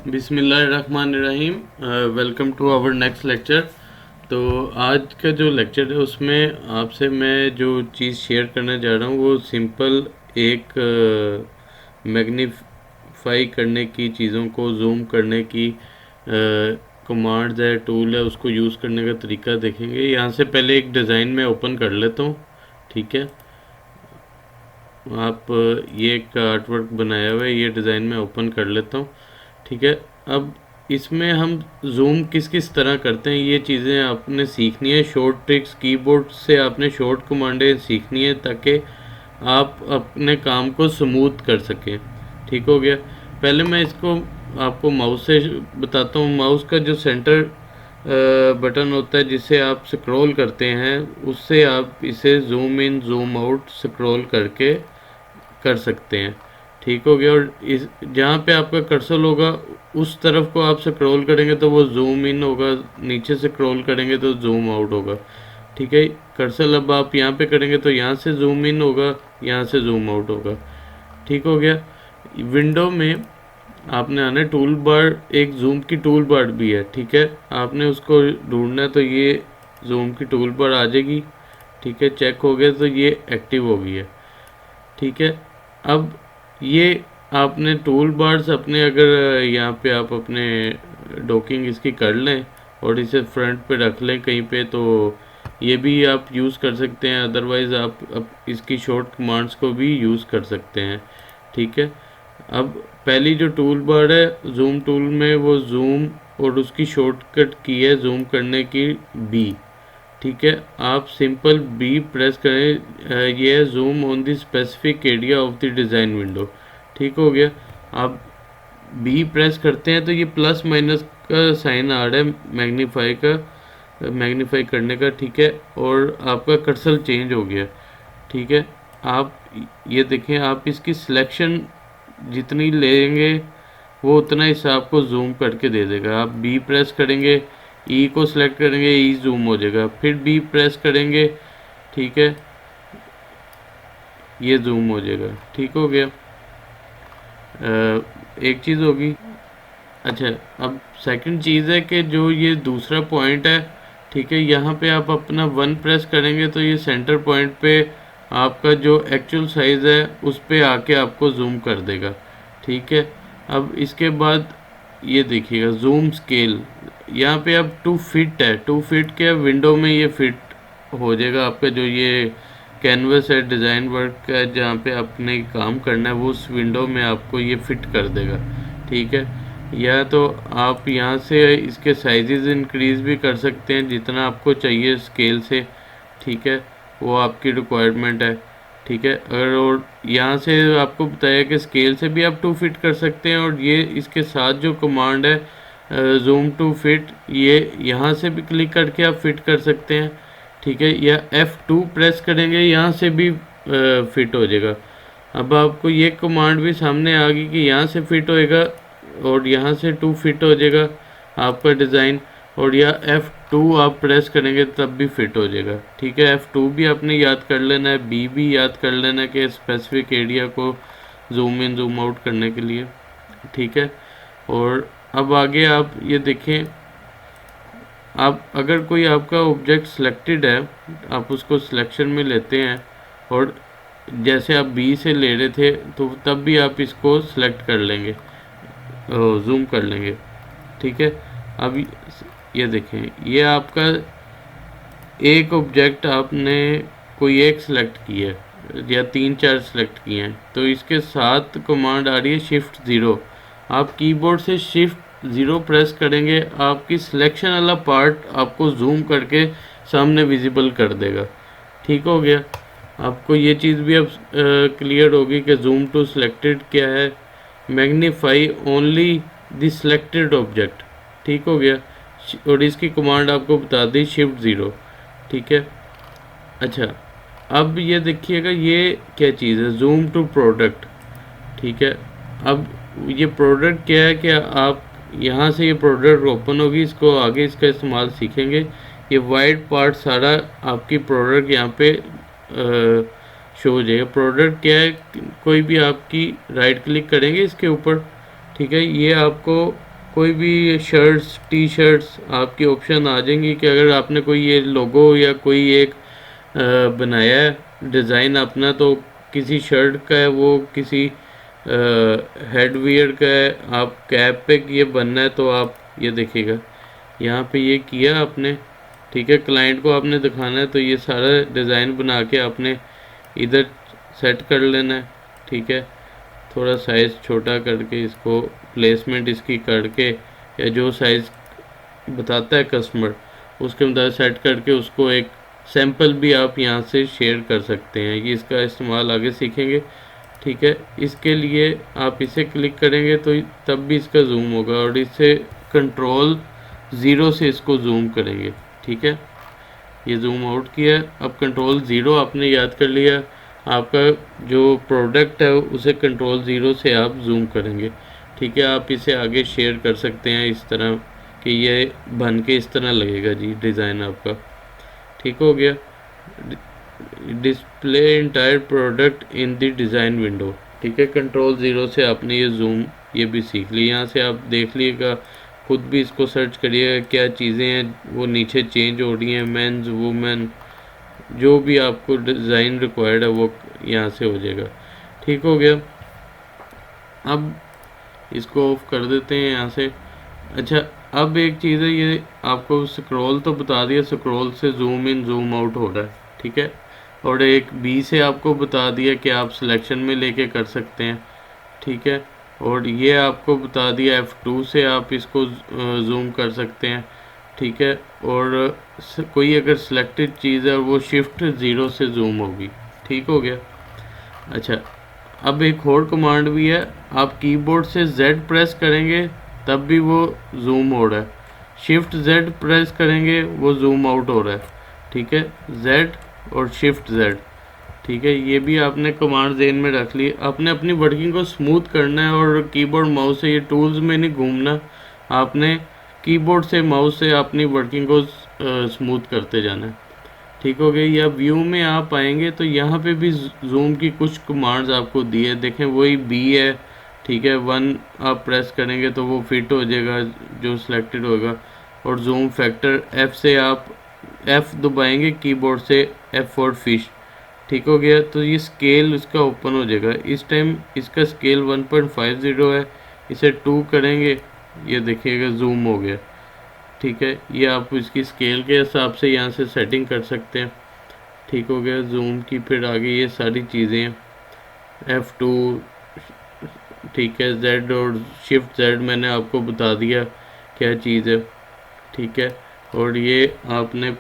बिस्मिल्लाहिर्रहमानिर्रहीम। Welcome to our next lecture. तो आज का जो लेक्चर है उसमें आपसे मैं जो चीज़ शेयर करने जा रहा हूँ वो सिंपल एक मैग्नीफाई करने की, चीज़ों को जूम करने की कमांड्स है, टूल है, उसको यूज़ करने का तरीका देखेंगे। यहाँ से पहले एक डिज़ाइन में ओपन कर लेता हूँ। ठीक है, आप ये एक आर्टवर्क बनाया हुआ है, ये डिज़ाइन में ओपन कर लेता हूँ। ठीक है, अब इसमें हम जूम किस किस तरह करते हैं ये चीज़ें आपने सीखनी है। शॉर्ट ट्रिक्स कीबोर्ड से आपने शॉर्ट कमांडें सीखनी है ताकि आप अपने काम को स्मूथ कर सकें। ठीक हो गया। पहले मैं इसको आपको माउस से बताता हूँ। माउस का जो सेंटर बटन होता है जिसे आप स्क्रॉल करते हैं, उससे आप इसे zoom in zoom out scroll करके कर सकते हैं। ठीक हो गया। और इस जहाँ पे आपका कर्सर होगा उस तरफ को आप स्क्रॉल करेंगे तो वो जूम इन होगा, नीचे से स्क्रॉल करेंगे तो जूम आउट होगा। ठीक है, कर्सर अब आप यहाँ पे करेंगे तो यहाँ से जूम इन होगा, यहाँ से जूम आउट होगा। ठीक हो गया। विंडो में आपने आना है, टूल बार, एक जूम की टूल बार भी है। ठीक है, आपने उसको ढूंढना है तो ये जूम की टूल बार आ जाएगी। ठीक है, चेक हो गया तो ये एक्टिव हो गई है। ठीक है, अब ये आपने टूल बार्स अपने, अगर यहाँ पे आप अपने डॉकिंग इसकी कर लें और इसे फ्रंट पे रख लें कहीं पे, तो ये भी आप यूज़ कर सकते हैं। अदरवाइज़ आप इसकी शॉर्ट कमांड्स को भी यूज़ कर सकते हैं। ठीक है, अब पहली जो टूल बार है जूम टूल में, वो जूम और उसकी शॉर्टकट की है जूम करने की बी। ठीक है, आप सिंपल बी प्रेस करें, ये है zoom on the specific area of the design window. ठीक हो गया। आप बी प्रेस करते हैं तो ये प्लस माइनस का साइन आ रहा है मैग्नीफाई का, मैग्नीफाई करने का। ठीक है, और आपका कर्सर चेंज हो गया। ठीक है, आप ये देखें, आप इसकी सिलेक्शन जितनी लेंगे वो उतना हिसाब को जूम करके दे देगा। आप बी प्रेस करेंगे, ई को सिलेक्ट करेंगे, ई जूम हो जाएगा, फिर बी प्रेस करेंगे। ठीक है, ये जूम हो जाएगा। ठीक हो गया। एक चीज़ होगी। अच्छा, अब सेकंड चीज़ है कि जो ये दूसरा पॉइंट है, ठीक है, यहाँ पे आप अपना वन प्रेस करेंगे तो ये सेंटर पॉइंट पे आपका जो एक्चुअल साइज़ है उस पे आके आपको जूम कर देगा। ठीक है, अब इसके बाद ये देखिएगा जूम स्केल, यहाँ पे अब 2 फीट है, 2 फीट के विंडो में ये फिट हो जाएगा। आपका जो ये कैनवस है, डिज़ाइन वर्क का जहाँ पे आपने काम करना है, वो उस विंडो में आपको ये फिट कर देगा। ठीक है, या तो आप यहाँ से इसके साइजेस इंक्रीज़ भी कर सकते हैं जितना आपको चाहिए स्केल से। ठीक है, वो आपकी रिक्वायरमेंट है। ठीक है, अगर और यहाँ से आपको बताया कि स्केल से भी आप 2 फीट कर सकते हैं, और ये इसके साथ जो कमांड है जूम टू फिट, ये यहाँ से भी क्लिक करके आप फिट कर सकते हैं। ठीक है, या F2 प्रेस करेंगे, यहाँ से भी फिट हो जाएगा। अब आपको ये कमांड भी सामने आ गई कि यहाँ से फिट होएगा और यहाँ से 2 फिट हो जाएगा आपका डिज़ाइन, और या F2 आप प्रेस करेंगे तब भी फिट हो जाएगा। ठीक है, F2 भी आपने याद कर लेना है, बी भी याद कर लेना है कि स्पेसिफिक एरिया को जूम इन जूम आउट करने के लिए। ठीक है, और अब आगे आप ये देखें, आप अगर कोई आपका ऑब्जेक्ट सिलेक्टेड है, आप उसको सिलेक्शन में लेते हैं और जैसे आप बी से ले रहे थे तो तब भी आप इसको सिलेक्ट कर लेंगे, जूम कर लेंगे। ठीक है, अब ये देखें, ये आपका एक ऑब्जेक्ट आपने कोई एक सिलेक्ट किया है या 3-4 सिलेक्ट किए हैं, तो इसके साथ कमांड आ रही है शिफ्ट ज़ीरो। आप कीबोर्ड से शिफ्ट ज़ीरो प्रेस करेंगे, आपकी सिलेक्शन वाला पार्ट आपको जूम करके सामने विजिबल कर देगा। ठीक हो गया। आपको ये चीज़ भी अब क्लियर होगी कि जूम टू सिलेक्टेड क्या है, magnify only the selected object. ठीक हो गया, और इसकी कमांड आपको बता दी शिफ्ट ज़ीरो। ठीक है, अच्छा, अब ये देखिएगा ये क्या चीज़ है, जूम टू प्रोडक्ट। ठीक है, अब ये प्रोडक्ट क्या है कि आप यहाँ से ये प्रोडक्ट ओपन होगी, इसको आगे इसका इस्तेमाल सीखेंगे। ये वाइट पार्ट सारा आपकी प्रोडक्ट यहाँ पे शो हो जाएगा। प्रोडक्ट क्या है, कोई भी आपकी राइट क्लिक करेंगे इसके ऊपर। ठीक है, ये आपको कोई भी शर्ट्स टी शर्ट्स आपकी ऑप्शन आ जाएंगी कि अगर आपने कोई ये लोगो या कोई एक बनाया है डिज़ाइन अपना, तो किसी शर्ट का है वो, किसी हेडवियर का है, आप कैप पे ये बनना है तो आप ये देखिएगा यहाँ पे ये किया आपने, ठीक है, क्लाइंट को आपने दिखाना है तो ये सारा डिज़ाइन बना के आपने इधर सेट कर लेना है, ठीक है। थोड़ा साइज़ छोटा करके इसको प्लेसमेंट इसकी करके या जो साइज़ बताता है कस्टमर उसके मुताबिक सेट करके उसको एक सैंपल भी आप यहाँ से शेयर कर सकते हैं। ये इसका इस्तेमाल आगे सीखेंगे, ठीक है। इसके लिए आप इसे क्लिक करेंगे तो तब भी इसका जूम होगा, और इससे कंट्रोल 0 से इसको जूम करेंगे, ठीक है। ये जूम आउट किया, अब कंट्रोल 0 आपने याद कर लिया। आपका जो प्रोडक्ट है उसे कंट्रोल 0 से आप जूम करेंगे, ठीक है। आप इसे आगे शेयर कर सकते हैं इस तरह कि ये बन के इस तरह लगेगा जी डिज़ाइन आपका, ठीक हो गया। Display entire product in the design window, ठीक है। कंट्रोल 0 से आपने ये जूम ये भी सीख लिया। यहाँ से आप देख लीजिएगा, खुद भी इसको सर्च करिएगा क्या चीज़ें हैं वो नीचे चेंज हो रही हैं, मेंस वुमेन जो भी आपको डिज़ाइन रिक्वायर्ड है वो यहाँ से हो जाएगा, ठीक हो गया। अब इसको ऑफ कर देते हैं यहाँ से। अच्छा, अब एक चीज़ है, ये आपको स्क्रॉल तो बता दिया, स्क्रॉल से जूम इन जूम आउट हो रहा है, ठीक है। और एक बी से आपको बता दिया कि आप सिलेक्शन में लेके कर सकते हैं, ठीक है। और ये आपको बता दिया F2 से आप इसको जूम कर सकते हैं, ठीक है। और कोई अगर सिलेक्टेड चीज़ है वो शिफ्ट 0 से जूम होगी, ठीक हो गया। अच्छा, अब एक और कमांड भी है, आप कीबोर्ड से Z प्रेस करेंगे तब भी वो जूम हो रहा है, शिफ्ट Z प्रेस करेंगे वो जूम आउट हो रहा है, ठीक है। Z और शिफ्ट Z, ठीक है। ये भी आपने कमांड ज़हन में रख ली। आपने अपनी वर्किंग को स्मूथ करना है और कीबोर्ड माउस से ये टूल्स में नहीं घूमना, आपने कीबोर्ड से माउस से अपनी वर्किंग को स्मूथ करते जाना है, ठीक हो गया। या व्यू में आप आएंगे तो यहाँ पे भी जूम की कुछ कमांड्स आपको दी है, देखें वही बी है, ठीक है। 1 आप प्रेस करेंगे तो वो फिट हो जाएगा जो सिलेक्टेड होगा। और जूम फैक्टर F से आप F दबाएंगे कीबोर्ड से, F फॉर फिश, ठीक हो गया। तो ये स्केल इसका ओपन हो जाएगा, इस टाइम इसका स्केल 1.50 है, इसे 2 करेंगे ये देखिएगा जूम हो गया, ठीक है। ये आप इसकी स्केल के हिसाब से यहाँ से सेटिंग कर सकते हैं, ठीक हो गया जूम की। फिर आगे ये सारी चीज़ें हैं, F2, ठीक है, Z और शिफ्ट Z मैंने आपको बता दिया क्या चीज़ है, ठीक है। और ये आपने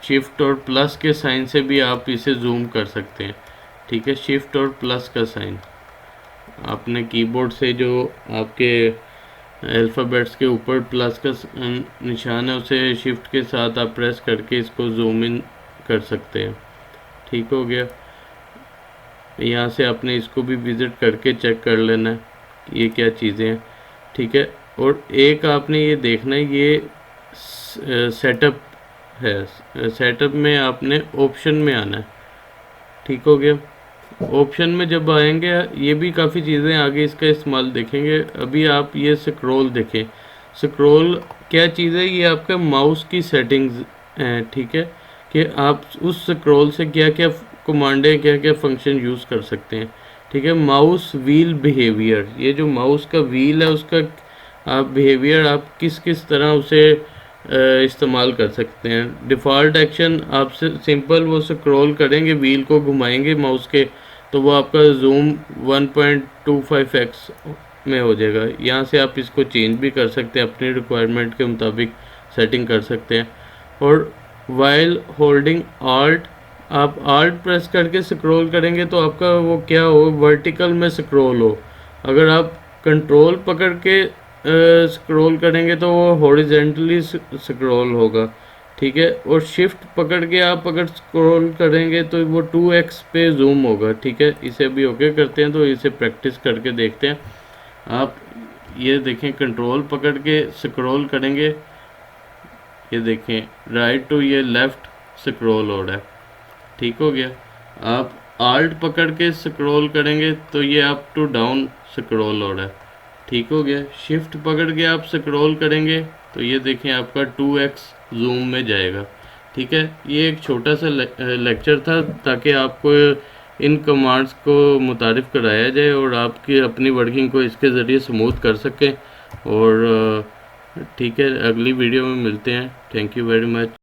शिफ्ट और प्लस के साइन से भी आप इसे जूम कर सकते हैं, ठीक है। शिफ्ट और प्लस का साइन आपने कीबोर्ड से जो आपके अल्फ़ाबेट्स के ऊपर प्लस का निशान है उसे शिफ्ट के साथ आप प्रेस करके इसको जूम इन कर सकते हैं, ठीक हो गया। यहाँ से आपने इसको भी विज़िट करके चेक कर लेना है ये क्या चीज़ें हैं, ठीक है। और एक आपने ये देखना है, ये सेटअप है, सेटअप में आपने ऑप्शन में आना है, ठीक हो गया। ऑप्शन में जब आएंगे ये भी काफ़ी चीज़ें आगे इसका इस्तेमाल देखेंगे। अभी आप ये स्क्रॉल देखें, स्क्रॉल क्या चीज़ है, ये आपका माउस की सेटिंग्स हैं, ठीक है, कि आप उस स्क्रॉल से क्या क्या कमांडें क्या क्या फंक्शन यूज़ कर सकते हैं, ठीक है। माउस व्हील बिहेवियर, ये जो माउस का व्हील है उसका आप बिहेवियर आप किस किस तरह उसे इस्तेमाल कर सकते हैं। डिफ़ॉल्ट एक्शन आप सिंपल वो स्क्रॉल करेंगे, व्हील को घुमाएंगे माउस के तो वो आपका जूम 1.25x में हो जाएगा। यहाँ से आप इसको चेंज भी कर सकते हैं, अपनी रिक्वायरमेंट के मुताबिक सेटिंग कर सकते हैं। और वाइल होल्डिंग आल्ट, आप आल्ट प्रेस करके स्क्रॉल करेंगे तो आपका वो क्या हो, वर्टिकल में स्क्रॉल हो। अगर आप कंट्रोल पकड़ के स्क्रॉल करेंगे तो वो हॉरिजेंटली स्क्रॉल होगा, ठीक है। और शिफ्ट पकड़ के आप अगर स्क्रॉल करेंगे तो वो 2x पे जूम होगा, ठीक है। इसे भी ओके करते हैं तो इसे प्रैक्टिस करके देखते हैं। आप ये देखें, कंट्रोल पकड़ के स्क्रॉल करेंगे, ये देखें राइट टू ये लेफ़्ट स्क्रॉल हो रहा है, ठीक हो गया। आप आल्ट पकड़ के स्क्रॉल करेंगे तो ये अप टू डाउन स्क्रॉल हो रहा है, ठीक हो गया। शिफ्ट पकड़ के आप स्क्रॉल करेंगे तो ये देखें आपका 2x जूम में जाएगा। ठीक है, ये एक छोटा सा लेक्चर था ताकि आपको इन कमांड्स को मुतारिफ कराया जाए और आपकी अपनी वर्किंग को इसके ज़रिए स्मूथ कर सकें। और ठीक है, अगली वीडियो में मिलते हैं। Thank you very much.